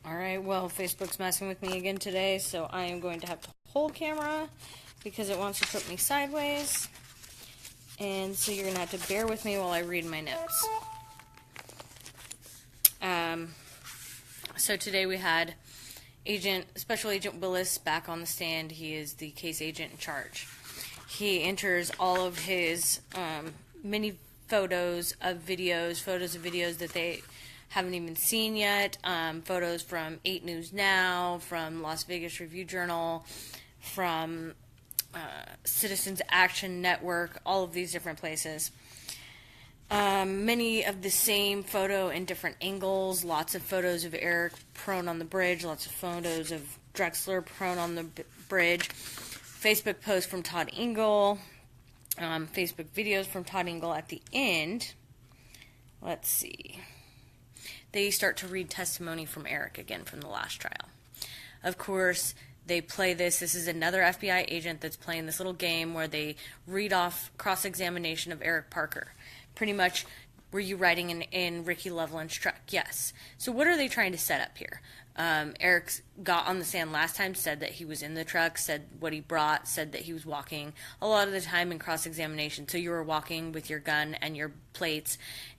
Alright, well, Facebook's messing with me again today, so I am going to have to hold camera because it wants to put me sideways. And so you're going to have to bear with me while I read my notes. So today we had Special Agent Willis back on the stand. He is the case agent in charge. He enters all of his mini photos of videos that they haven't even seen yet, photos from 8 News Now, from Las Vegas Review-Journal, from Citizens Action Network, all of these different places. Many of the same photo in different angles, lots of photos of Eric prone on the bridge, lots of photos of Drexler prone on the bridge, Facebook posts from Todd Engel, Facebook videos from Todd Engel at the end. Let's see. They start to read testimony from Eric again from the last trial. Of course, they play this. This is another FBI agent that's playing this little game where they read off cross-examination of Eric Parker. Pretty much, were you riding in Ricky Loveland's truck? Yes. So what are they trying to set up here? Eric got on the stand last time, said that he was in the truck, said what he brought, said that he was walking. A lot of the time in cross-examination, so you were walking with your gun and your plates,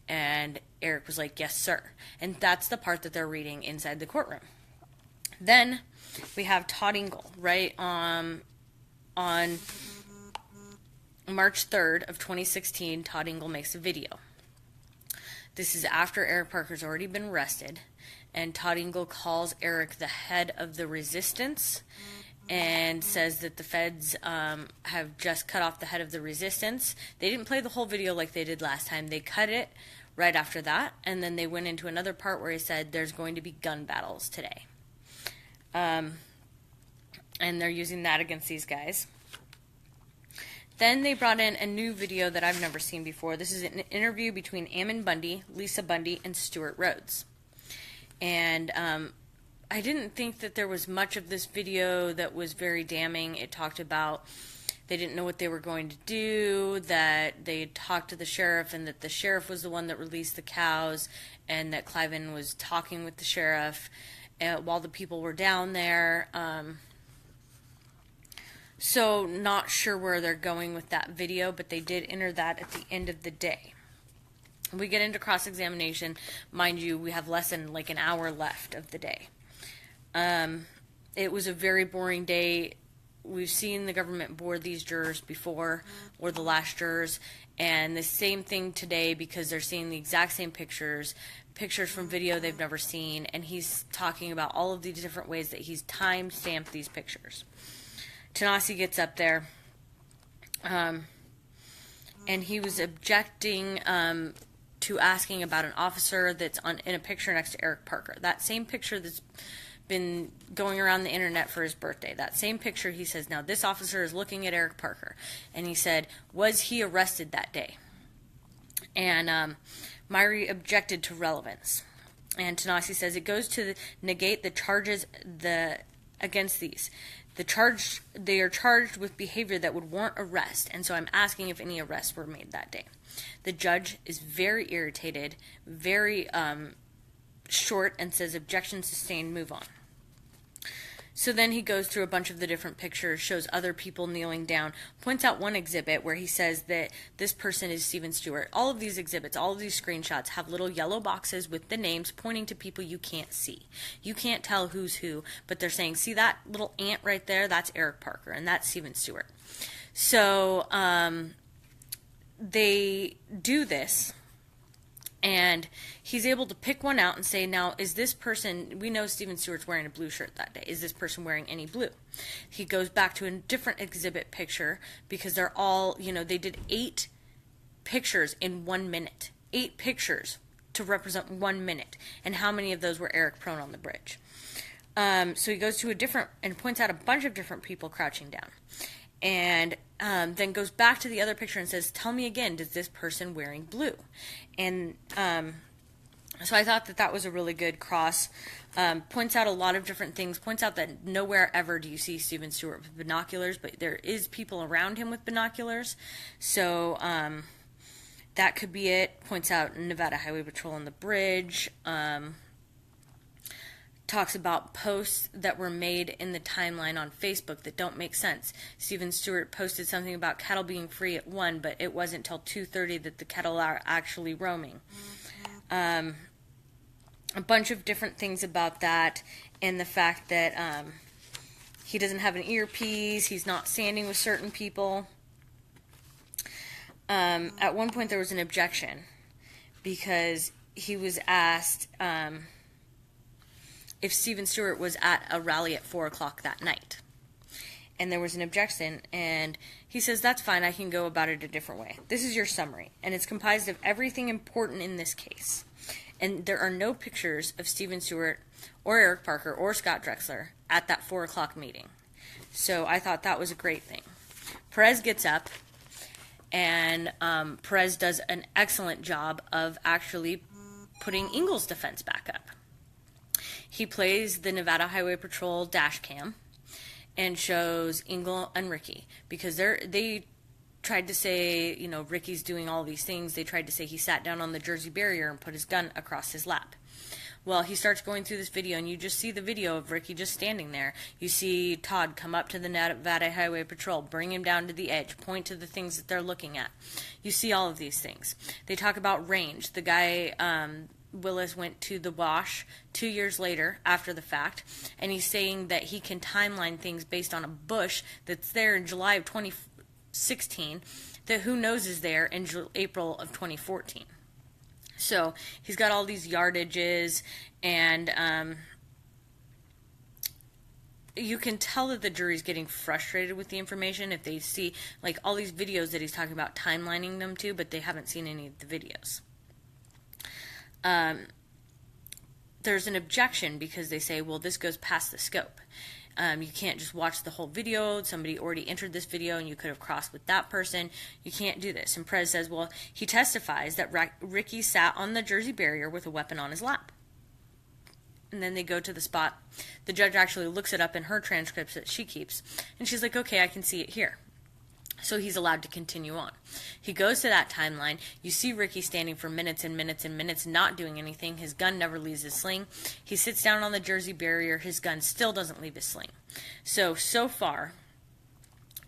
and Eric was like, yes, sir. And that's the part that they're reading inside the courtroom. Then we have Todd Engel, right, on March 3rd of 2016, Todd Engel makes a video. This is after Eric Parker's already been arrested, and Todd Engel calls Eric the head of the resistance and says that the feds have just cut off the head of the resistance. They didn't play the whole video like they did last time. They cut it right after that, and then they went into another part where he said there's going to be gun battles today. And they're using that against these guys. Then they brought in a new video that I've never seen before. This is an interview between Ammon Bundy, Lisa Bundy, and Stuart Rhodes. And I didn't think that there was much of this video that was very damning. It talked about they didn't know what they were going to do, that they talked to the sheriff, and that the sheriff was the one that released the cows, and that Cliven was talking with the sheriff while the people were down there. So not sure where they're going with that video, but they did enter that at the end of the day. We get into cross-examination. Mind you, we have less than like an hour left of the day. It was a very boring day. We've seen the government bore these jurors before, or the last jurors, and the same thing today because they're seeing the exact same pictures from video they've never seen, and he's talking about all of these different ways that he's time-stamped these pictures. Tanasi gets up there, and he was objecting to asking about an officer that's in a picture next to Eric Parker. That same picture that's been going around the internet for his birthday. That same picture, he says, now this officer is looking at Eric Parker. And he said, was he arrested that day? And Myrie objected to relevance. And Tanasi says it goes to negate the charges against these. They are charged with behavior that would warrant arrest, and so I'm asking if any arrests were made that day. The judge is very irritated, very short, and says, objection sustained, move on. So then he goes through a bunch of the different pictures, shows other people kneeling down, points out one exhibit where he says that this person is Stephen Stewart. All of these exhibits, all of these screenshots have little yellow boxes with the names pointing to people you can't see. You can't tell who's who, but they're saying, see that little ant right there? That's Eric Parker, and that's Stephen Stewart. So they do this, and he's able to pick one out and say, now, is this person, we know Stephen Stewart's wearing a blue shirt that day. Is this person wearing any blue? He goes back to a different exhibit picture because they're all, they did 8 pictures in 1 minute. 8 pictures to represent 1 minute. And how many of those were Eric prone on the bridge? So he goes to a different, and points out a bunch of different people crouching down. And then goes back to the other picture and says, tell me again, does this person wearing blue? And so I thought that was a really good cross. Points out a lot of different things. Points out that nowhere ever do you see Stephen Stewart with binoculars, but there is people around him with binoculars. So that could be it. Points out Nevada Highway Patrol on the bridge. talks about posts that were made in the timeline on Facebook that don't make sense. Stephen Stewart posted something about cattle being free at 1, but it wasn't until 2:30 that the cattle are actually roaming. A bunch of different things about that, and the fact that he doesn't have an earpiece, he's not standing with certain people. At one point there was an objection because he was asked if Stephen Stewart was at a rally at 4 o'clock that night. And there was an objection, and he says, that's fine, I can go about it a different way. This is your summary, and it's comprised of everything important in this case. And there are no pictures of Stephen Stewart or Eric Parker or Scott Drexler at that 4 o'clock meeting. So I thought that was a great thing. Perez gets up, and Perez does an excellent job of actually putting Ingle's defense back up. He plays the Nevada Highway Patrol dash cam and shows Ingle and Ricky, because they tried to say, you know, Ricky's doing all these things. They tried to say he sat down on the Jersey barrier and put his gun across his lap. Well, he starts going through this video, and you just see the video of Ricky just standing there. You see Todd come up to the Nevada Highway Patrol, bring him down to the edge, point to the things that they're looking at. You see all of these things. They talk about range. The guy, Willis, went to the wash 2 years later after the fact, and he's saying that he can timeline things based on a bush that's there in July of 2016 that who knows is there in April of 2014. So he's got all these yardages, and you can tell that the jury's getting frustrated with the information if they see like all these videos that he's talking about timelining them to, but they haven't seen any of the videos. There's an objection because they say, well, this goes past the scope. You can't just watch the whole video. Somebody already entered this video and you could have crossed with that person. You can't do this. And Perez says, well, he testifies that Ricky sat on the Jersey barrier with a weapon on his lap. And then they go to the spot. The judge actually looks it up in her transcripts that she keeps. And she's like, okay, I can see it here. So he's allowed to continue on. He goes to that timeline. You see Ricky standing for minutes and minutes and minutes, not doing anything. His gun never leaves his sling. He sits down on the Jersey barrier. His gun still doesn't leave his sling. So far,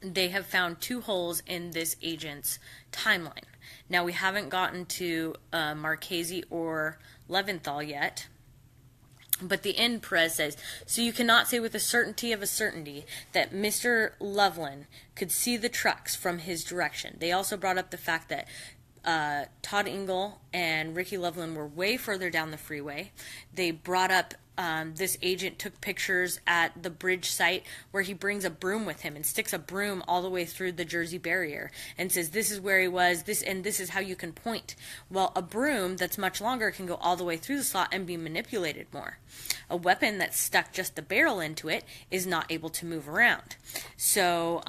they have found 2 holes in this agent's timeline. Now, we haven't gotten to Marchese or Leventhal yet. But the end, Perez says, so you cannot say with a certainty of a certainty that Mr. Loveland could see the trucks from his direction. They also brought up the fact that Todd Ingle and Ricky Loveland were way further down the freeway. They brought up this agent took pictures at the bridge site where he brings a broom with him and sticks a broom all the way through the Jersey barrier and says, this is where he was, this is how you can point. Well, a broom that's much longer can go all the way through the slot and be manipulated more. A weapon that's stuck just the barrel into it is not able to move around. So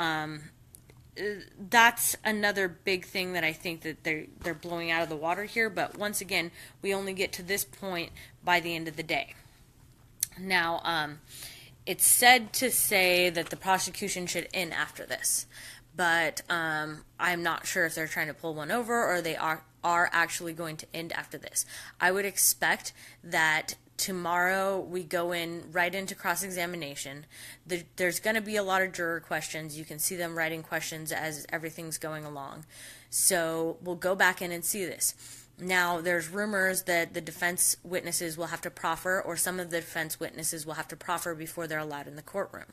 that's another big thing that I think that they're blowing out of the water here. But once again, we only get to this point by the end of the day. Now, it's said to say that the prosecution should end after this, but I'm not sure if they're trying to pull one over or they are actually going to end after this. I would expect that tomorrow we go right into cross-examination. There's going to be a lot of juror questions. You can see them writing questions as everything's going along. So we'll go back in and see this. Now, there's rumors that the defense witnesses will have to proffer, or some of the defense witnesses will have to proffer before they're allowed in the courtroom.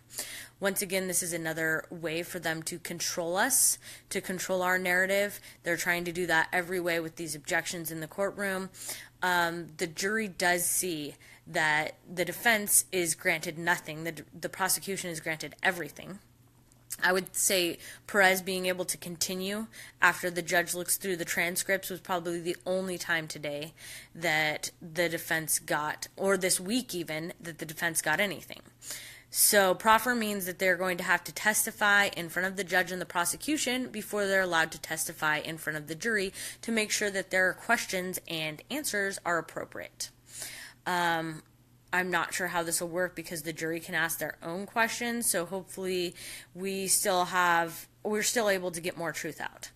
Once again, this is another way for them to control us, to control our narrative. They're trying to do that every way with these objections in the courtroom. The jury does see that the defense is granted nothing. The prosecution is granted everything. I would say Perez being able to continue after the judge looks through the transcripts was probably the only time today that the defense got, or this week even, that the defense got anything. So proffer means that they're going to have to testify in front of the judge and the prosecution before they're allowed to testify in front of the jury to make sure that their questions and answers are appropriate. I'm not sure how this will work because the jury can ask their own questions. So hopefully we're still able to get more truth out.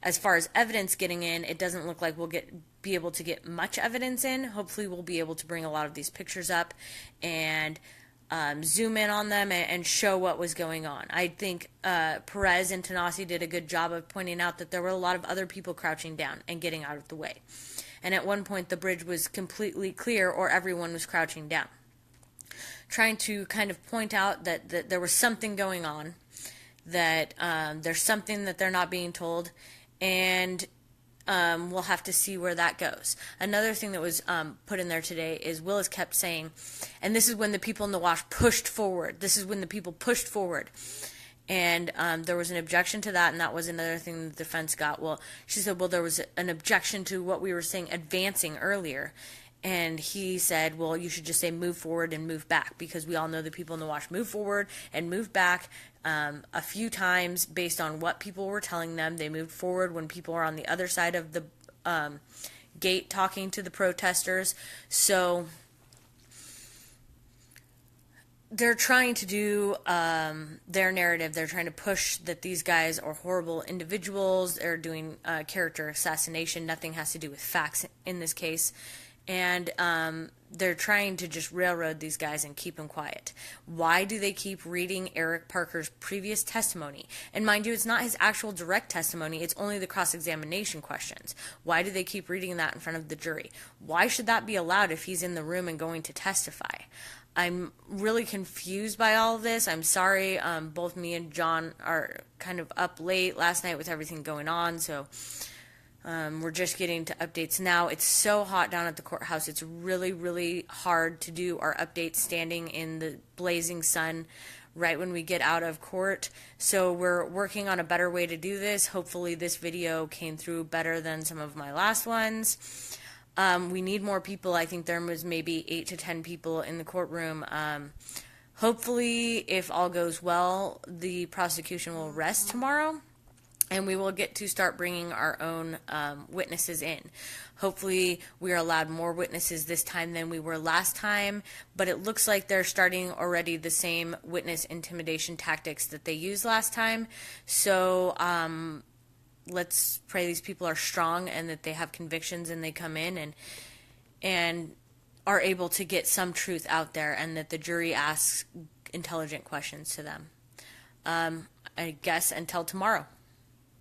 As far as evidence getting in, it doesn't look like we'll be able to get much evidence in. Hopefully we'll be able to bring a lot of these pictures up and zoom in on them and show what was going on. I think Perez and Tanasi did a good job of pointing out that there were a lot of other people crouching down and getting out of the way. And at one point the bridge was completely clear or everyone was crouching down. Trying to kind of point out that there was something going on, that there's something that they're not being told, and we'll have to see where that goes. Another thing that was put in there today is Willis kept saying, and this is when the people in the wash pushed forward. This is when the people pushed forward. And there was an objection to that, and that was another thing the defense got. Well, she said, well, there was an objection to what we were saying advancing earlier. And he said, well, you should just say move forward and move back, because we all know the people in the wash move forward and move back a few times based on what people were telling them. They moved forward when people were on the other side of the gate talking to the protesters. So they're trying to do their narrative. They're trying to push that these guys are horrible individuals. They're doing character assassination. Nothing has to do with facts in this case. And they're trying to just railroad these guys and keep them quiet. Why do they keep reading Eric Parker's previous testimony? And mind you, it's not his actual direct testimony. It's only the cross-examination questions. Why do they keep reading that in front of the jury? Why should that be allowed if he's in the room and going to testify? I'm really confused by all of this. I'm sorry. Both me and John are kind of up late last night with everything going on, so we're just getting to updates now. It's so hot down at the courthouse. It's really, really hard to do our updates standing in the blazing sun right when we get out of court. So we're working on a better way to do this. Hopefully this video came through better than some of my last ones. We need more people. I think there was maybe 8 to 10 people in the courtroom. Hopefully, if all goes well, the prosecution will rest tomorrow, and we will get to start bringing our own witnesses in. Hopefully, we are allowed more witnesses this time than we were last time, but it looks like they're starting already the same witness intimidation tactics that they used last time. So, let's pray these people are strong and that they have convictions and they come in and are able to get some truth out there, and that the jury asks intelligent questions to them. I guess until tomorrow.